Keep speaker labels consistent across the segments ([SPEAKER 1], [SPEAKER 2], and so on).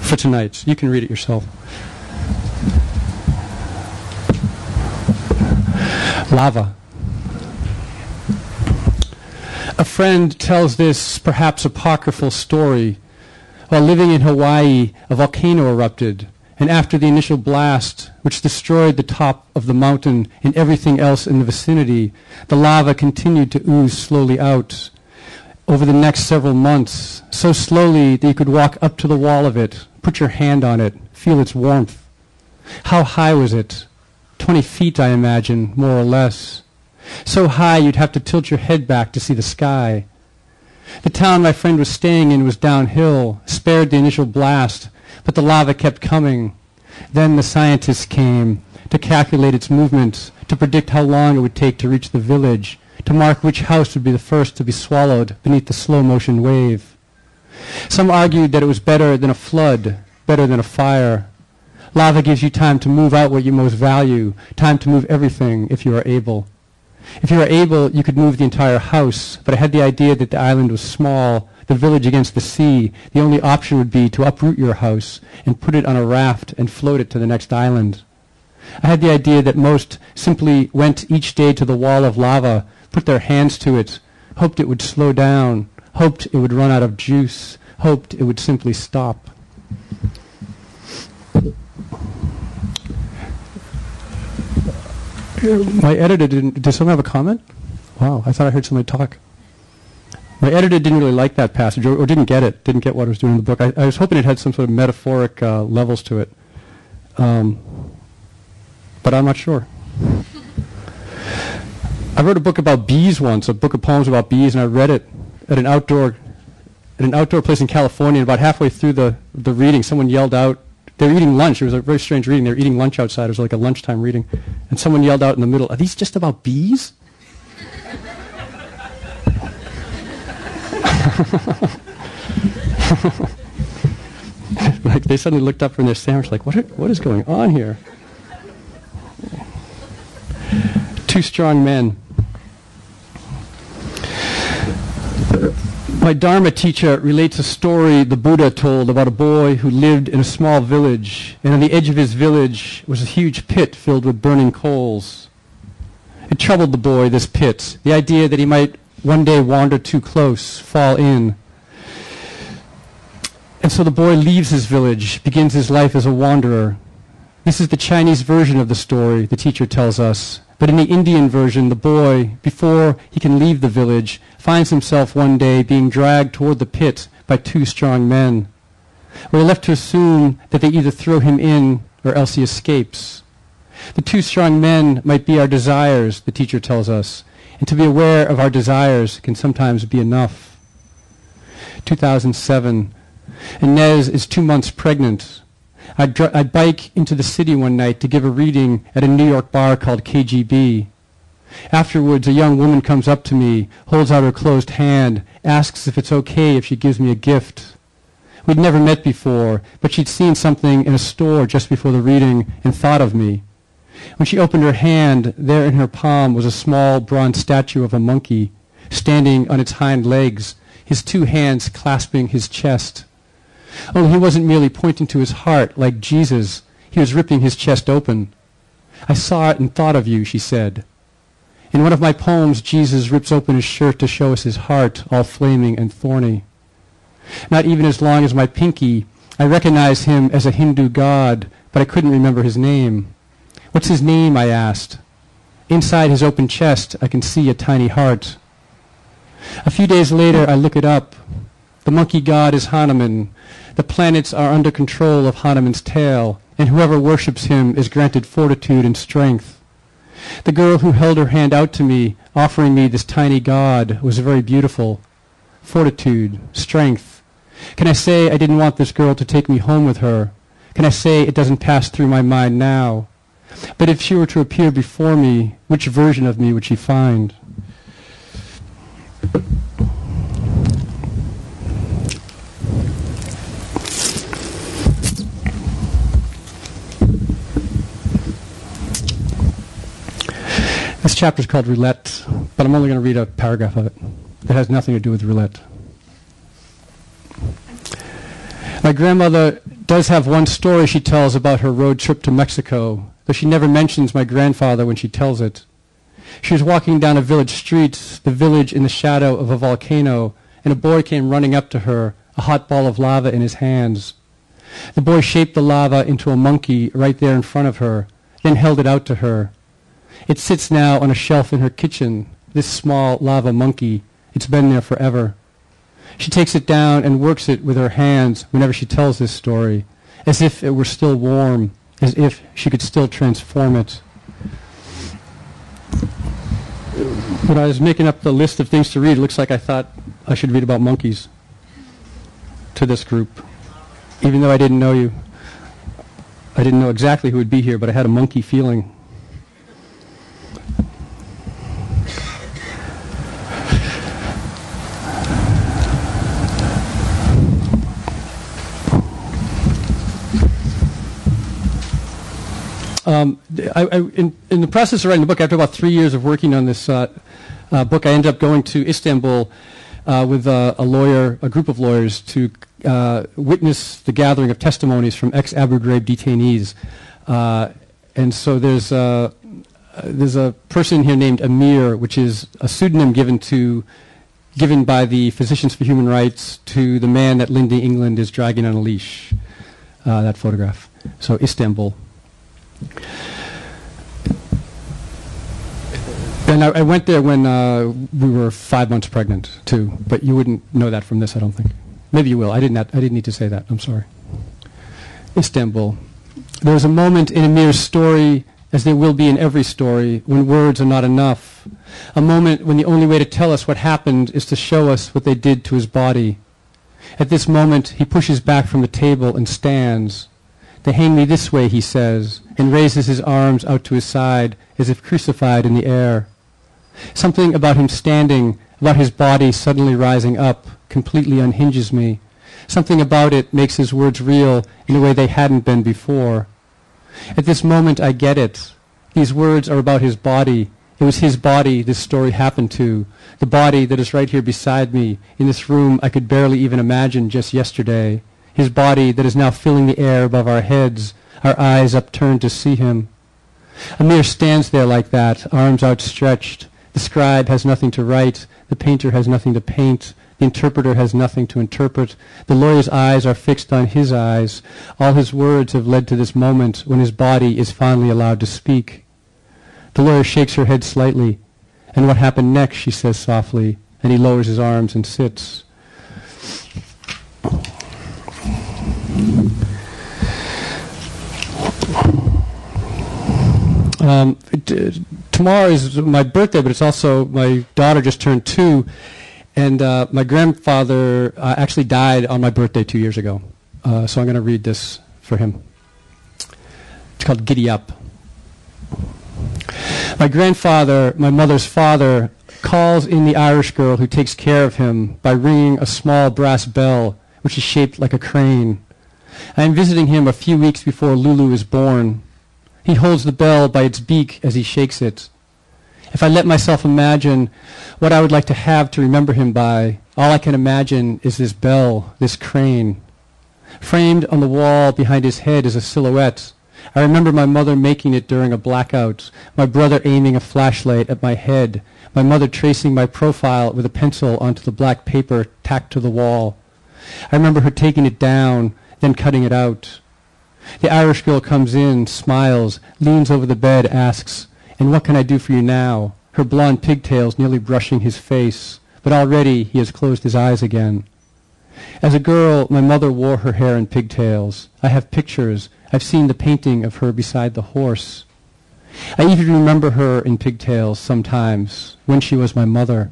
[SPEAKER 1] for tonight. You can read it yourself. Lava. A friend tells this perhaps apocryphal story. While living in Hawaii, a volcano erupted, and after the initial blast, which destroyed the top of the mountain and everything else in the vicinity, the lava continued to ooze slowly out. Over the next several months, so slowly that you could walk up to the wall of it, put your hand on it, feel its warmth. How high was it? 20 feet, I imagine, more or less. So high you'd have to tilt your head back to see the sky. The town my friend was staying in was downhill, spared the initial blast, but the lava kept coming. Then the scientists came to calculate its movement, to predict how long it would take to reach the village, to mark which house would be the first to be swallowed beneath the slow-motion wave. Some argued that it was better than a flood, better than a fire. Lava gives you time to move out what you most value, time to move everything if you are able. If you are able, you could move the entire house, but I had the idea that the island was small, the village against the sea. The only option would be to uproot your house and put it on a raft and float it to the next island. I had the idea that most simply went each day to the wall of lava, put their hands to it, hoped it would slow down, hoped it would run out of juice, hoped it would simply stop. My editor didn't... Did someone have a comment? Wow, I thought I heard somebody talk. My editor didn't really like that passage, or didn't get it, didn't get what I was doing in the book. I was hoping it had some sort of metaphoric levels to it. But I'm not sure. I wrote a book about bees once, a book of poems about bees, and I read it at an outdoor place in California. And about halfway through the reading, someone yelled out. They were eating lunch. It was a very strange reading. They were eating lunch outside. It was like a lunchtime reading. And someone yelled out in the middle, "Are these just about bees?" Like they suddenly looked up from their sandwich like, what is going on here? Two strong men. My Dharma teacher relates a story the Buddha told about a boy who lived in a small village, and on the edge of his village was a huge pit filled with burning coals. It troubled the boy, this pit, the idea that he might one day wander too close, fall in. And so the boy leaves his village, begins his life as a wanderer. This is the Chinese version of the story, the teacher tells us. But in the Indian version, the boy, before he can leave the village, finds himself one day being dragged toward the pit by two strong men. We're left to assume that they either throw him in or else he escapes. The two strong men might be our desires, the teacher tells us, and to be aware of our desires can sometimes be enough. 2007. Inez is 2 months pregnant. I bike into the city one night to give a reading at a New York bar called KGB. Afterwards, a young woman comes up to me, holds out her closed hand, asks if it's okay if she gives me a gift. We'd never met before, but she'd seen something in a store just before the reading and thought of me. When she opened her hand, there in her palm was a small bronze statue of a monkey, standing on its hind legs, his two hands clasping his chest. Only he wasn't merely pointing to his heart like Jesus. He was ripping his chest open. "I saw it and thought of you," she said. In one of my poems, Jesus rips open his shirt to show us his heart, all flaming and thorny. Not even as long as my pinky, I recognized him as a Hindu god, but I couldn't remember his name. "What's his name?" I asked. Inside his open chest, I can see a tiny heart. A few days later, I look it up. The monkey god is Hanuman. The planets are under control of Hanuman's tail, and whoever worships him is granted fortitude and strength. The girl who held her hand out to me, offering me this tiny god, was very beautiful. Fortitude, strength. Can I say I didn't want this girl to take me home with her? Can I say it doesn't pass through my mind now? But if she were to appear before me, which version of me would she find? This chapter is called Roulette, but I'm only going to read a paragraph of it. It has nothing to do with roulette. My grandmother does have one story she tells about her road trip to Mexico, though she never mentions my grandfather when she tells it. She was walking down a village street, the village in the shadow of a volcano, and a boy came running up to her, a hot ball of lava in his hands. The boy shaped the lava into a monkey right there in front of her, then held it out to her. It sits now on a shelf in her kitchen, this small lava monkey. It's been there forever. She takes it down and works it with her hands whenever she tells this story, as if it were still warm, as if she could still transform it. When I was making up the list of things to read, it looks like I thought I should read about monkeys to this group, even though I didn't know you. I didn't know exactly who would be here, but I had a monkey feeling. In the process of writing the book, after about 3 years of working on this book, I ended up going to Istanbul with a group of lawyers, to witness the gathering of testimonies from ex-Abu Ghraib detainees. And so there's a person here named Amir, which is a pseudonym given by the Physicians for Human Rights to the man that Lindy England is dragging on a leash. That photograph. So Istanbul. And I went there when we were 5 months pregnant too, but you wouldn't know that from this, I don't think. Maybe you will. I didn't need to say that. I'm sorry. Istanbul. There was a moment in Amir's story, as there will be in every story, when words are not enough. A moment when the only way to tell us what happened is to show us what they did to his body. At this moment, he pushes back from the table and stands. "They hang me this way," he says, and raises his arms out to his side as if crucified in the air. Something about him standing, about his body suddenly rising up, completely unhinges me. Something about it makes his words real in a way they hadn't been before. At this moment, I get it. These words are about his body. It was his body this story happened to, the body that is right here beside me, in this room I could barely even imagine just yesterday. His body that is now filling the air above our heads, our eyes upturned to see him. Amir stands there like that, arms outstretched. The scribe has nothing to write. The painter has nothing to paint. The interpreter has nothing to interpret. The lawyer's eyes are fixed on his eyes. All his words have led to this moment when his body is finally allowed to speak. The lawyer shakes her head slightly. "And what happened next?" she says softly, and he lowers his arms and sits. Tomorrow is my birthday, but it's also my daughter just turned 2, and my grandfather actually died on my birthday 2 years ago. So I'm going to read this for him. It's called Giddy Up. My grandfather, my mother's father, calls in the Irish girl who takes care of him by ringing a small brass bell, which is shaped like a crane. I am visiting him a few weeks before Lulu is born. He holds the bell by its beak as he shakes it. If I let myself imagine what I would like to have to remember him by, all I can imagine is this bell, this crane. Framed on the wall behind his head is a silhouette. I remember my mother making it during a blackout, my brother aiming a flashlight at my head, my mother tracing my profile with a pencil onto the black paper tacked to the wall. I remember her taking it down, then cutting it out. The Irish girl comes in, smiles, leans over the bed, asks, "And what can I do for you now?" Her blonde pigtails nearly brushing his face, but already he has closed his eyes again. As a girl, my mother wore her hair in pigtails. I have pictures. I've seen the painting of her beside the horse. I even remember her in pigtails sometimes, when she was my mother.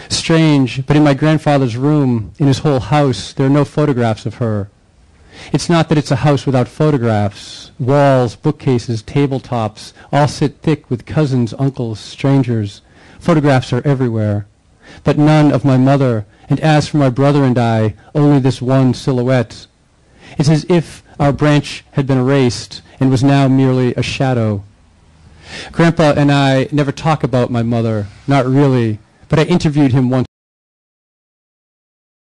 [SPEAKER 1] Strange, but in my grandfather's room, in his whole house, there are no photographs of her. It's not that it's a house without photographs. Walls, bookcases, tabletops, all sit thick with cousins, uncles, strangers. Photographs are everywhere, but none of my mother, and as for my brother and I, only this one silhouette. It's as if our branch had been erased and was now merely a shadow. Grandpa and I never talk about my mother, not really, but I interviewed him once